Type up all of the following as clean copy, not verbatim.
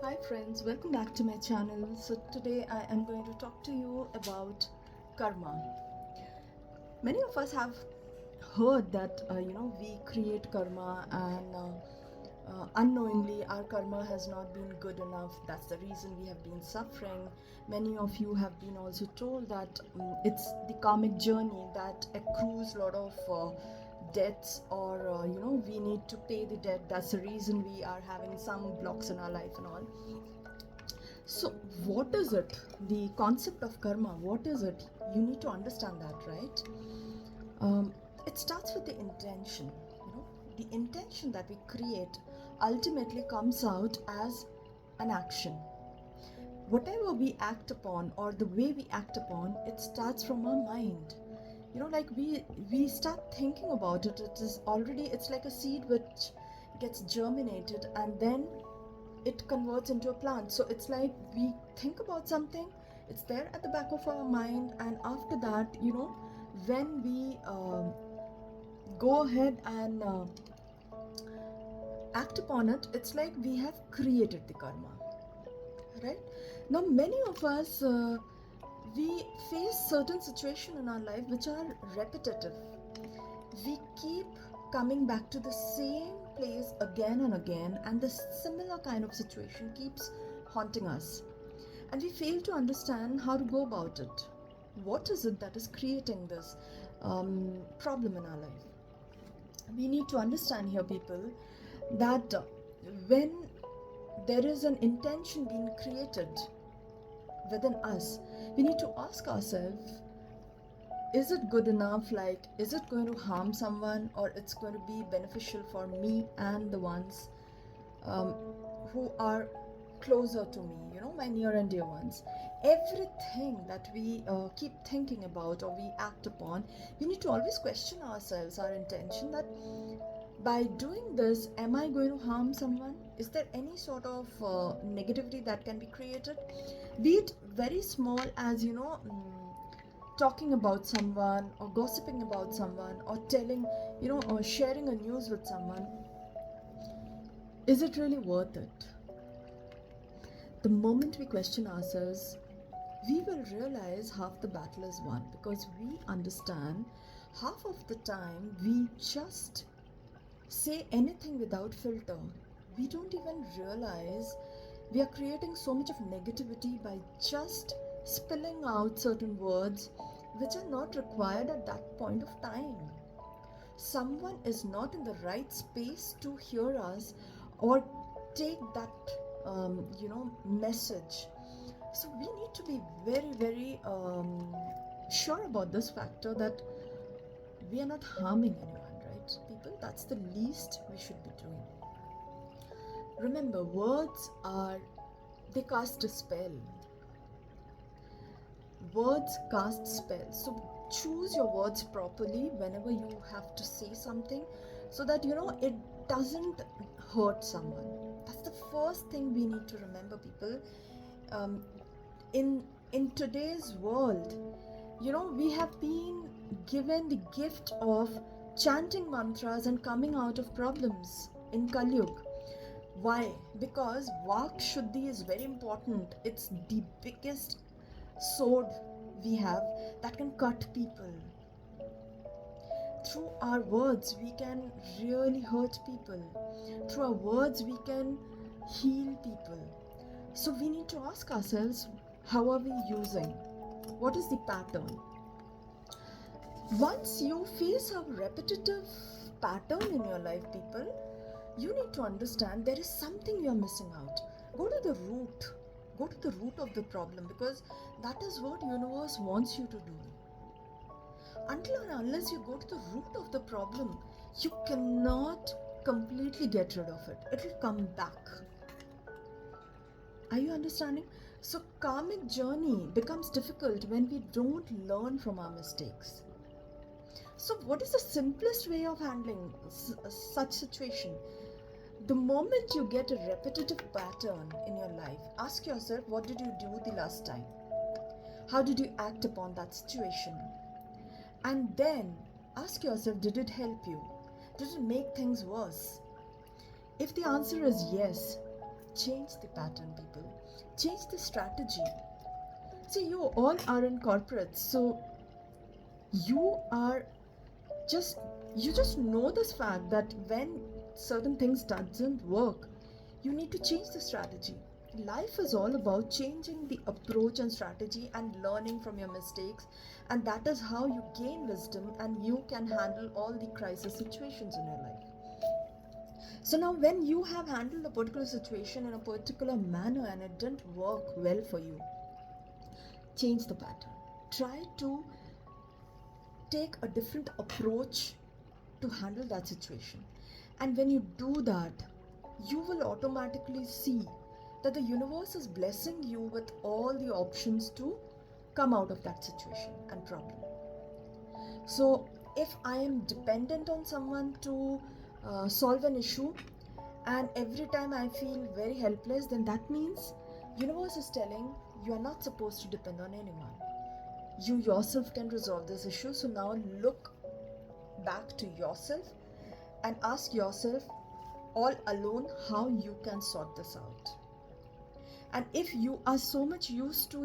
Hi friends, welcome back to my channel. So today I am going to talk to you about karma. Many of us have heard that we create karma and unknowingly our karma has not been good enough. That's the reason we have been suffering. Many of you have been also told that it's the karmic journey that accrues a lot of debts, or we need to pay the debt. That's the reason we are having some blocks in our life and all. So, what is it? The concept of karma, what is it? You need to understand that, right? It starts with the intention. The intention that we create ultimately comes out as an action. Whatever we act upon, or the way we act upon, it starts from our mind. Like we start thinking about it. It's like a seed which gets germinated, and then it converts into a plant. So it's like we think about something, it's there at the back of our mind, and after that, when we go ahead and act upon it, it's like we have created the karma, right? Now, many of us, we face certain situations in our life which are repetitive. We keep coming back to the same place again and again, and the similar kind of situation keeps haunting us. And we fail to understand how to go about it. What is it that is creating this problem in our life? We need to understand here, people, that when there is an intention being created within us, we need to ask ourselves, is it good enough? Like, is it going to harm someone, or it's going to be beneficial for me and the ones um, who are closer to me, my near and dear ones? Everything that we keep thinking about or we act upon, we need to always question ourselves, our intention, that by doing this, am I going to harm someone? Is there any sort of negativity that can be created? Be it very small as, talking about someone, or gossiping about someone, or telling, or sharing a news with someone. Is it really worth it? The moment we question ourselves, we will realize half the battle is won, because we understand half of the time we just say anything without filter. We don't even realize we are creating so much of negativity by just spilling out certain words which are not required at that point of time. Someone is not in the right space to hear us or take that message. So we need to be very, very sure about this factor, that we are not harming anyone, right, people? That's the least we should be doing. Remember, words are, they cast a spell. Words cast spells. So choose your words properly whenever you have to say something, so that it doesn't hurt someone. That's the first thing we need to remember, people. um, in today's world, we have been given the gift of chanting mantras and coming out of problems in Kali Yuga. Why? Because Vak Shuddhi is very important. It's the biggest sword we have that can cut people. Through our words, we can really hurt people. Through our words, we can heal people. So we need to ask ourselves, how are we using? What is the pattern? Once you face a repetitive pattern in your life, people, you need to understand there is something you are missing out. Go to the root. Go to the root of the problem, because that is what universe wants you to do. Until and unless you go to the root of the problem, you cannot completely get rid of it. It will come back. Are you understanding? So karmic journey becomes difficult when we don't learn from our mistakes. So what is the simplest way of handling such situation? The moment you get a repetitive pattern in your life, ask yourself, what did you do the last time? How did you act upon that situation? And then ask yourself, did it help you? Did it make things worse? If the answer is yes, Change the pattern, people. Change the strategy. See, you all are in corporates, so you are just you just know this fact that when certain things doesn't work, you need to change the strategy. Life is all about changing the approach and strategy and learning from your mistakes, and that is how you gain wisdom and you can handle all the crisis situations in your life. So now when you have handled a particular situation in a particular manner and it didn't work well for you, change the pattern. Try to take a different approach to handle that situation. And when you do that, you will automatically see that the universe is blessing you with all the options to come out of that situation and problem. So if I am dependent on someone to solve an issue, and every time I feel very helpless, then that means universe is telling you are not supposed to depend on anyone. You yourself can resolve this issue. So now look back to yourself and ask yourself all alone how you can sort this out. And if you are so much used to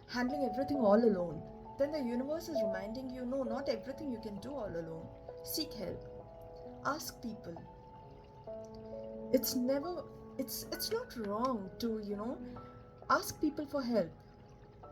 handling everything all alone, then the universe is reminding you, no, not everything you can do all alone. Seek help, ask people. It's not wrong to ask people for help.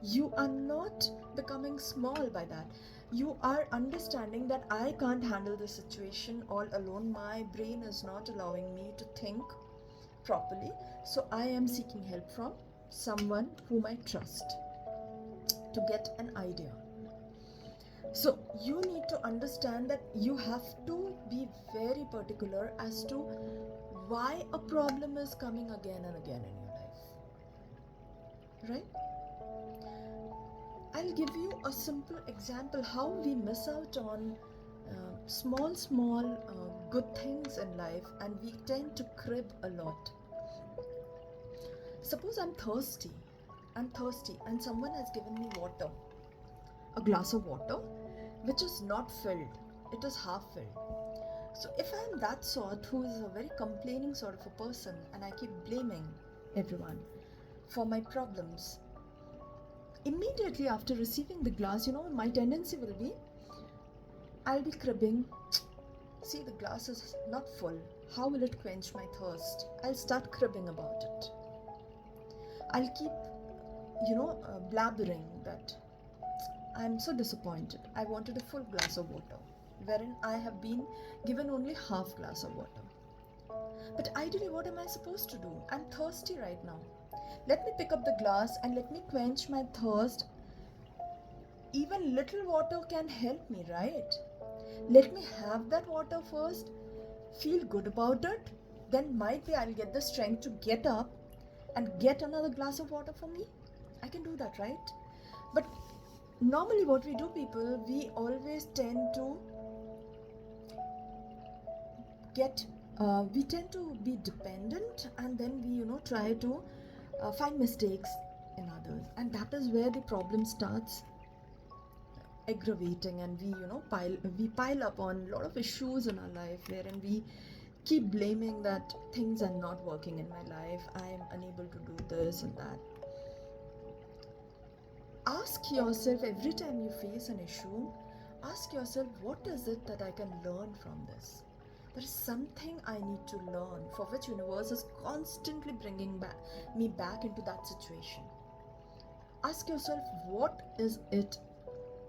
You are not becoming small by that. You are understanding that I can't handle the situation all alone. My brain is not allowing me to think properly. So I am seeking help from someone whom I trust to get an idea. So you need to understand that you have to be very particular as to why a problem is coming again and again in your life. Right? I'll give you a simple example how we miss out on small good things in life, and we tend to crib a lot. Suppose I'm thirsty and someone has given me water, a glass of water which is not filled, it is half filled. So if I'm that sort who is a very complaining sort of a person and I keep blaming everyone for my problems, immediately after receiving the glass, my tendency will be, I'll be cribbing. See, the glass is not full. How will it quench my thirst? I'll start cribbing about it. I'll keep, blabbering that I'm so disappointed. I wanted a full glass of water, wherein I have been given only half glass of water. But ideally, what am I supposed to do? I'm thirsty right now. Let me pick up the glass and let me quench my thirst. Even little water can help me, right? Let me have that water first, feel good about it, then might be I'll get the strength to get up and get another glass of water for me. I can do that, right? But normally what we do, people, we always tend to we tend to be dependent, and then we try to find mistakes in others, and that is where the problem starts aggravating, and we pile up on a lot of issues in our life, wherein we keep blaming that things are not working in my life, I am unable to do this and that. Ask yourself every time you face an issue, ask yourself, what is it that I can learn from this? There is something I need to learn, for which universe is constantly bringing me back into that situation. Ask yourself, what is it?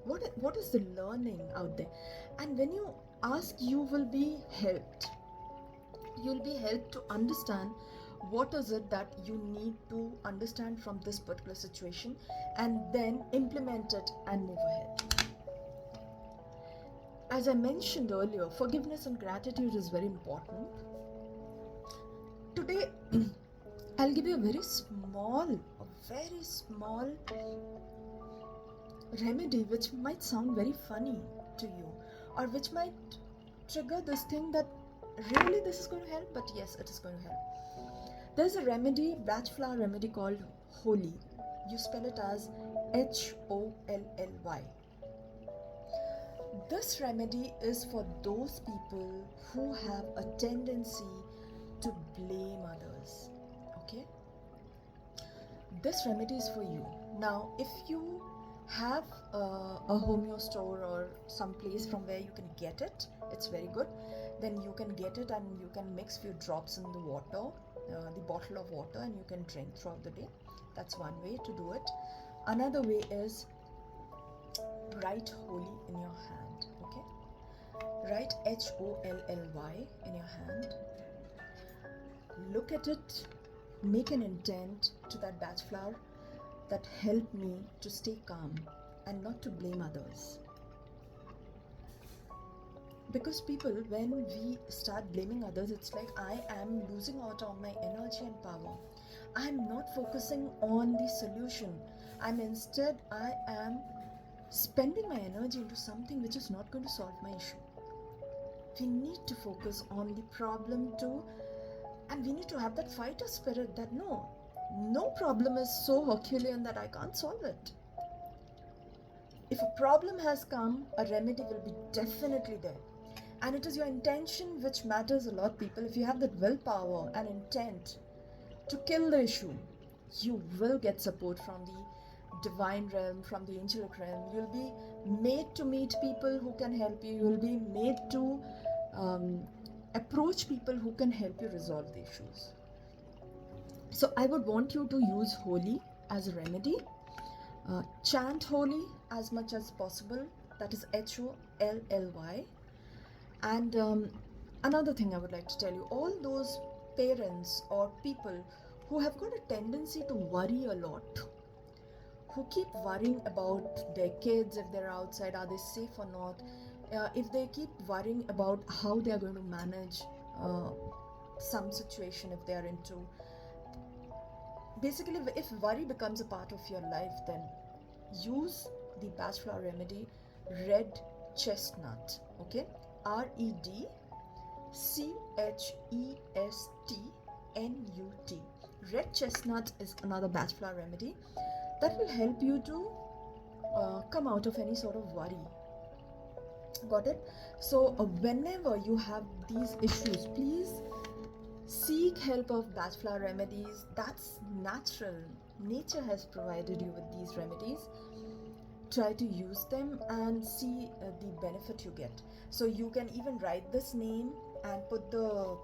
What is the learning out there? And when you ask, you will be helped. You'll be helped to understand what is it that you need to understand from this particular situation, and then implement it and move ahead. As I mentioned earlier, forgiveness and gratitude is very important. Today, I'll give you a very small remedy which might sound very funny to you, or which might trigger this thing that really this is going to help, but yes, it is going to help. There's a remedy, batch flower remedy called Holy. You spell it as Holly. This remedy is for those people who have a tendency to blame others. Okay? this remedy is for you. Now, if you have a homeo store or some place from where you can get it, it's very good. Then you can get it and you can mix few drops in the water, the bottle of water, and you can drink throughout the day. That's one way to do it. Another way is write holy in your hand. Okay, write HOLLY in your hand. Look at it, make an intent to that batch flower that help me to stay calm and not to blame others. Because people, when we start blaming others, it's like I am losing out on my energy and power. I'm not focusing on the solution. I am spending my energy into something which is not going to solve my issue. We need to focus on the problem too, and we need to have that fighter spirit that no problem is so Herculean that I can't solve it. If a problem has come, a remedy will be definitely there. And it is your intention which matters a lot, people. If you have that willpower and intent to kill the issue, you will get support from the divine realm, from the angelic realm. You'll be made to meet people who can help you. You'll be made to approach people who can help you resolve the issues. So I would want you to use holy as a remedy. Chant holy as much as possible. That is HOLLY. And another thing I would like to tell you, all those parents or people who have got a tendency to worry a lot, who keep worrying about their kids, if they're outside, are they safe or not, if they keep worrying about how they are going to manage some situation if they are into. Basically, if worry becomes a part of your life, then use the batch flower remedy red chestnut. Okay, REDCHESTNUT. Red chestnut is another batch flower remedy that will help you to come out of any sort of worry. Got it? So whenever you have these issues, please seek help of batch flower remedies. That's natural. Nature has provided you with these remedies. Try to use them and see the benefit you get. So you can even write this name and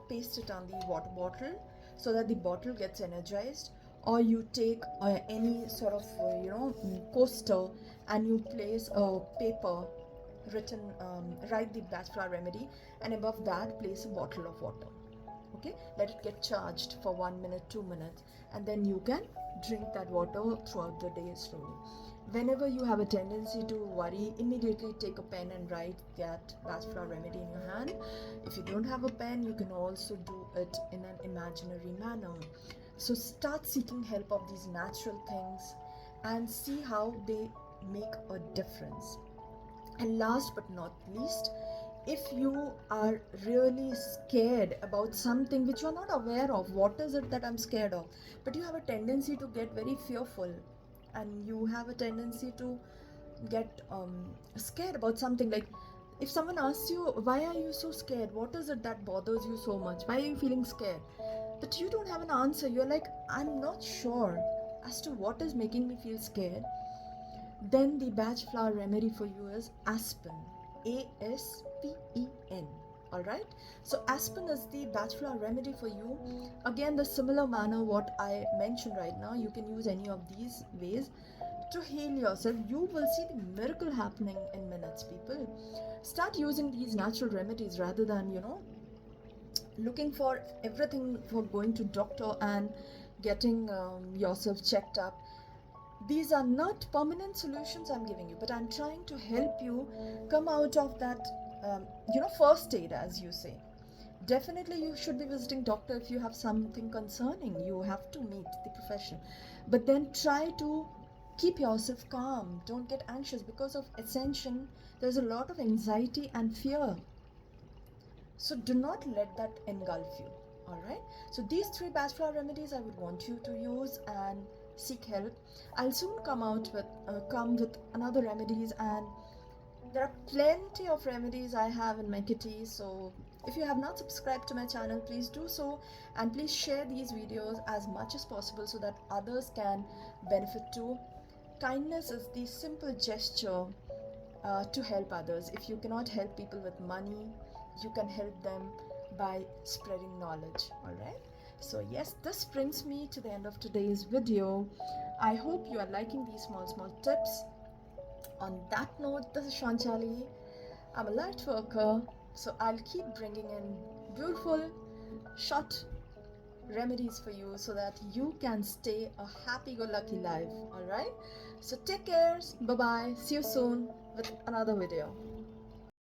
paste it on the water bottle so that the bottle gets energized. Or you take any sort of coaster and you place a paper written, write the batch flower remedy, and above that place a bottle of water. Okay, let it get charged for 1 minute, 2 minutes, and then you can drink that water throughout the day slowly. Whenever you have a tendency to worry, immediately take a pen and write that batch flower remedy in your hand. If you don't have a pen, you can also do it in an imaginary manner. So start seeking help of these natural things and see how they make a difference. And last but not least, if you are really scared about something which you are not aware of, what is it that I'm scared of, but you have a tendency to get very fearful, and you have a tendency to get scared about something. Like if someone asks you, why are you so scared, what is it that bothers you so much, why are you feeling scared, but you don't have an answer, you're like, I'm not sure as to what is making me feel scared, then the batch flower remedy for you is aspen. ASPEN. Alright, so aspen is the batch flower remedy for you. Again, the similar manner what I mentioned right now, you can use any of these ways to heal yourself. You will see the miracle happening in minutes, people. Start using these natural remedies rather than looking for everything, for going to doctor and getting yourself checked up. These are not permanent solutions I'm giving you, but I'm trying to help you come out of that first aid, as you say. Definitely you should be visiting doctor if you have something concerning. You have to meet the profession, but then try to keep yourself calm. Don't get anxious. Because of ascension, there's a lot of anxiety and fear, so do not let that engulf you. All right, so these 3 batch flower remedies I would want you to use and seek help. I'll soon come with another remedies, and there are plenty of remedies I have in my kitty. So If you have not subscribed to my channel, please do so, and please share these videos as much as possible so that others can benefit too. Kindness is the simple gesture to help others. If you cannot help people with money, you can help them by spreading knowledge. All right, so yes, this brings me to the end of today's video. I hope you are liking these small tips. On that note, this is Sanchalli. I'm a light worker, so I'll keep bringing in beautiful short remedies for you so that you can stay a happy-go-lucky life. All right, so take care, bye bye, see you soon with another video.